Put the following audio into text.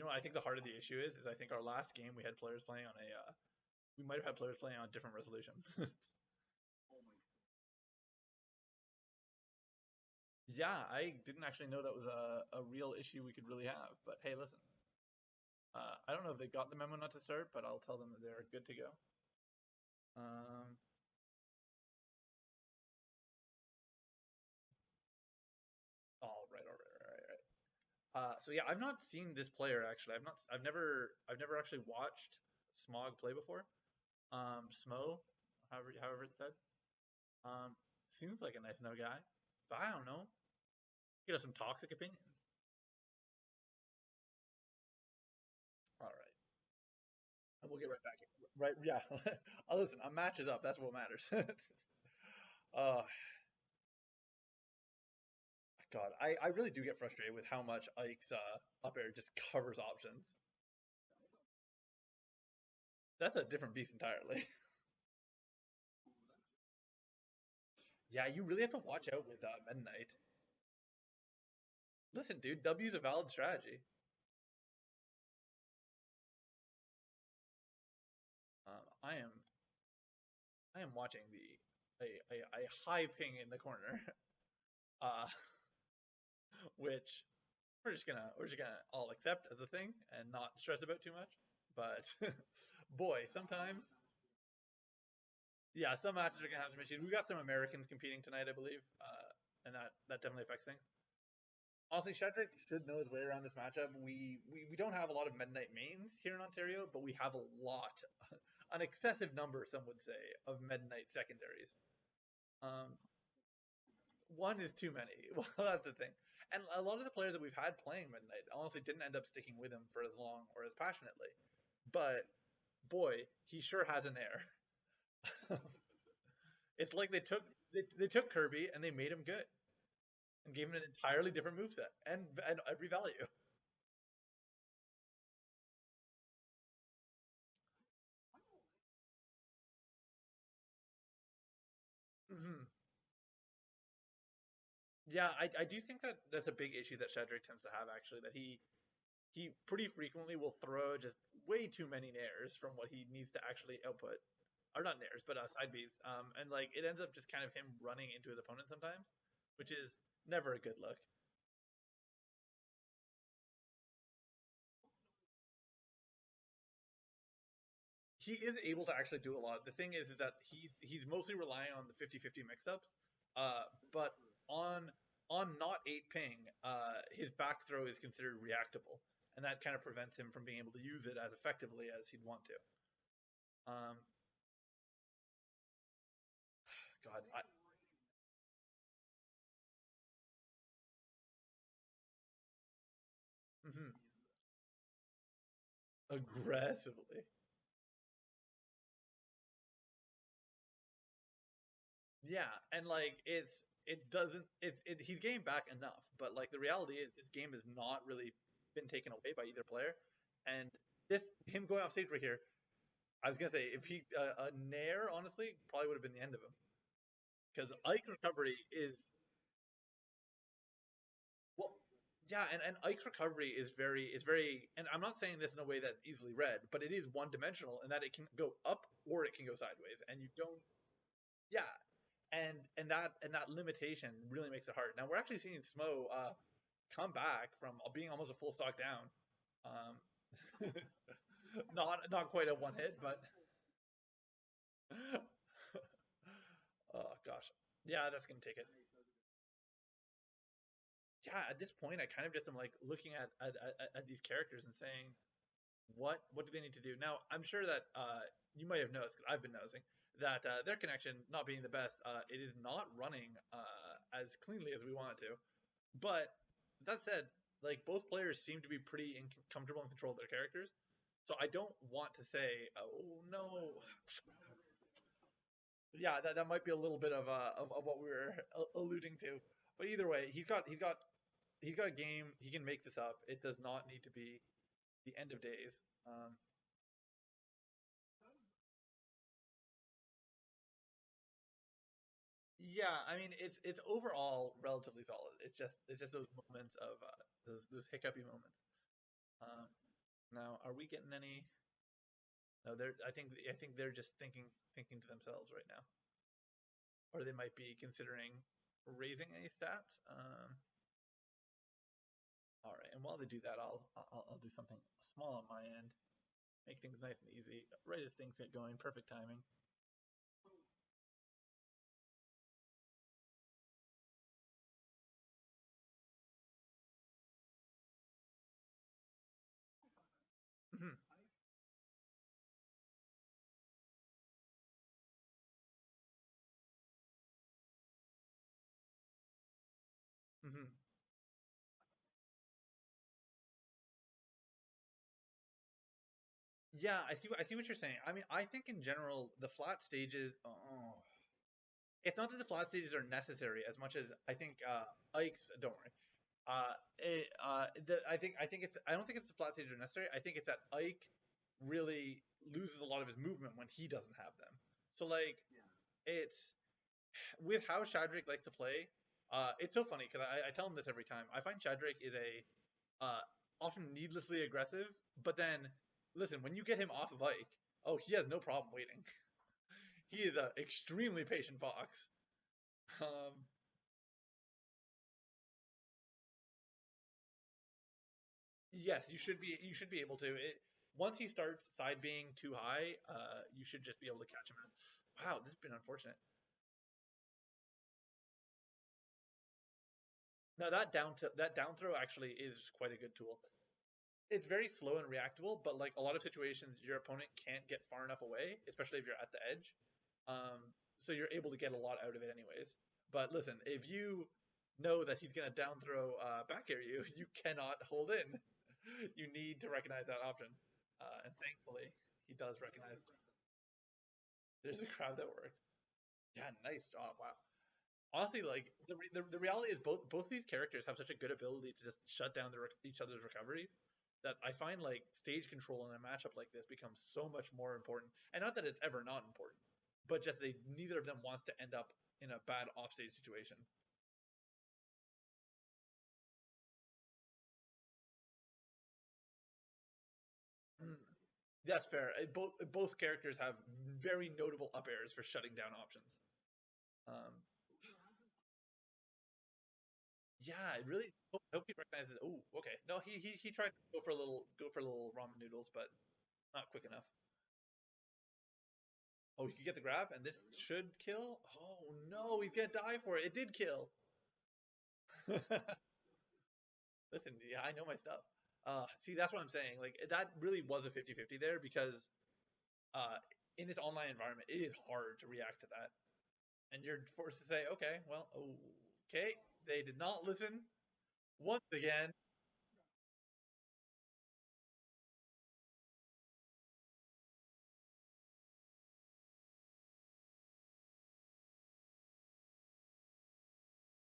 You know what I think the heart of the issue is I think our last game we had players playing on a we might have had players playing on a different resolution. Yeah, I didn't actually know that was a real issue we could really have. But hey, listen, I don't know if they got the memo not to start, but I'll tell them that they're good to go. Um, all right. So yeah, I've not seen this player actually. I've never actually watched Smog play before. Smo, however it's said. Um, Seems like a nice enough guy, but I don't know. He has some toxic opinions. All right, and we'll get right back. Right, yeah. Listen, a match is up. That's what matters. uh, God, I really do get frustrated with how much Ike's up air just covers options. That's a different beast entirely. Yeah, you really have to watch out with Meta Knight. Listen, dude, W's a valid strategy. I I am watching a high ping in the corner, uh, which we're just gonna all accept as a thing and not stress about too much. But boy, sometimes yeah, some matches are gonna have some issues. We got some Americans competing tonight, I believe, and that definitely affects things. Honestly, Sheldrick should know his way around this matchup. We don't have a lot of Meta Knight mains here in Ontario, but we have a lot, an excessive number, some would say, of Meta Knight secondaries. Um, one is too many. Well, that's the thing. And a lot of the players that we've had playing Meta Knight honestly didn't end up sticking with him for as long or as passionately. But boy, he sure has an air. It's like they took Kirby and they made him good and gave him an entirely different moveset and every value. Mhm. Yeah, I do think that that's a big issue that Shedrick tends to have actually. That he pretty frequently will throw just way too many nairs from what he needs to actually output, or not nairs, but side Bs. And like it ends up just kind of him running into his opponent sometimes, which is never a good look. He is able to actually do a lot. The thing is that he's mostly relying on the 50-50 mix-ups, but on on not 8 ping, his back throw is considered reactable, and that kind of prevents him from being able to use it as effectively as he'd want to. Um, God, mhm, aggressively. Yeah, and like it doesn't he's getting back enough, but like the reality is his game has not really been taken away by either player, and this him going off stage right here. I was gonna say if he a nair honestly probably would have been the end of him because Ike recovery is well yeah and Ike's recovery is very and I'm not saying this in a way that's easily read, but it is one dimensional in that it can go up or it can go sideways, and you don't yeah and that limitation really makes it hard. Now we're actually seeing Smo come back from being almost a full stock down. Um, not quite a one hit, but oh gosh, yeah, that's gonna take it. Yeah, at this point, I kind of just am like looking at these characters and saying, what do they need to do? Now, I'm sure that you might have noticed, 'cause I've been noticing that their connection not being the best, it is not running as cleanly as we want it to. But that said, like both players seem to be pretty comfortable and control of their characters. So I don't want to say, oh no, yeah, that might be a little bit of what we were alluding to. But either way, he's got a game. He can make this up. It does not need to be the end of days. Um, yeah, I mean it's overall relatively solid. It's just those moments of those hiccupy moments. Now, are we getting any? No, they're. I think they're just thinking to themselves right now, or they might be considering raising any stats. All right, and while they do that, I'll do something small on my end, make things nice and easy. Right as things get going, perfect timing. Mhm, mhm. Yeah, I see. I see what you're saying. I mean, I think in general the flat stages. Oh, it's not that the flat stages are necessary as much as I think Ike's. Don't worry. I think it's. I don't think it's the flat stages are necessary. I think it's that Ike really loses a lot of his movement when he doesn't have them. So like, it's with how Shadrach likes to play. It's so funny because I tell him this every time. I find Shadrach is a often needlessly aggressive, but then listen, when you get him off of Ike, oh, he has no problem waiting. He is an extremely patient fox. Um, yes, you should be able to. Once he starts side being too high, you should just be able to catch him. Wow, this has been unfortunate. Now that down throw actually is quite a good tool. It's very slow and reactable, but like a lot of situations, your opponent can't get far enough away, especially if you're at the edge. So you're able to get a lot out of it anyways. But listen, if you know that he's gonna down throw back air you, you cannot hold in. You need to recognize that option. And thankfully, he does recognize. There's a crowd that worked. Yeah, nice job. Wow. Honestly, like the reality is both these characters have such a good ability to just shut down each other's recoveries that I find like stage control in a matchup like this becomes so much more important. And not that it's ever not important, but just they neither of them wants to end up in a bad offstage situation. Mm, that's fair. Both characters have very notable up airs for shutting down options. Um, yeah, I really hope he recognizes. Oh, okay. No, he tried to go for a little ramen noodles, but not quick enough. Oh, he could get the grab, and this should kill. Oh no, he's gonna die for it. It did kill. Listen, yeah, I know my stuff. See, that's what I'm saying. Like that really was a 50-50 there because uh, in this online environment, it is hard to react to that, and you're forced to say, okay, well, okay, they did not listen once again.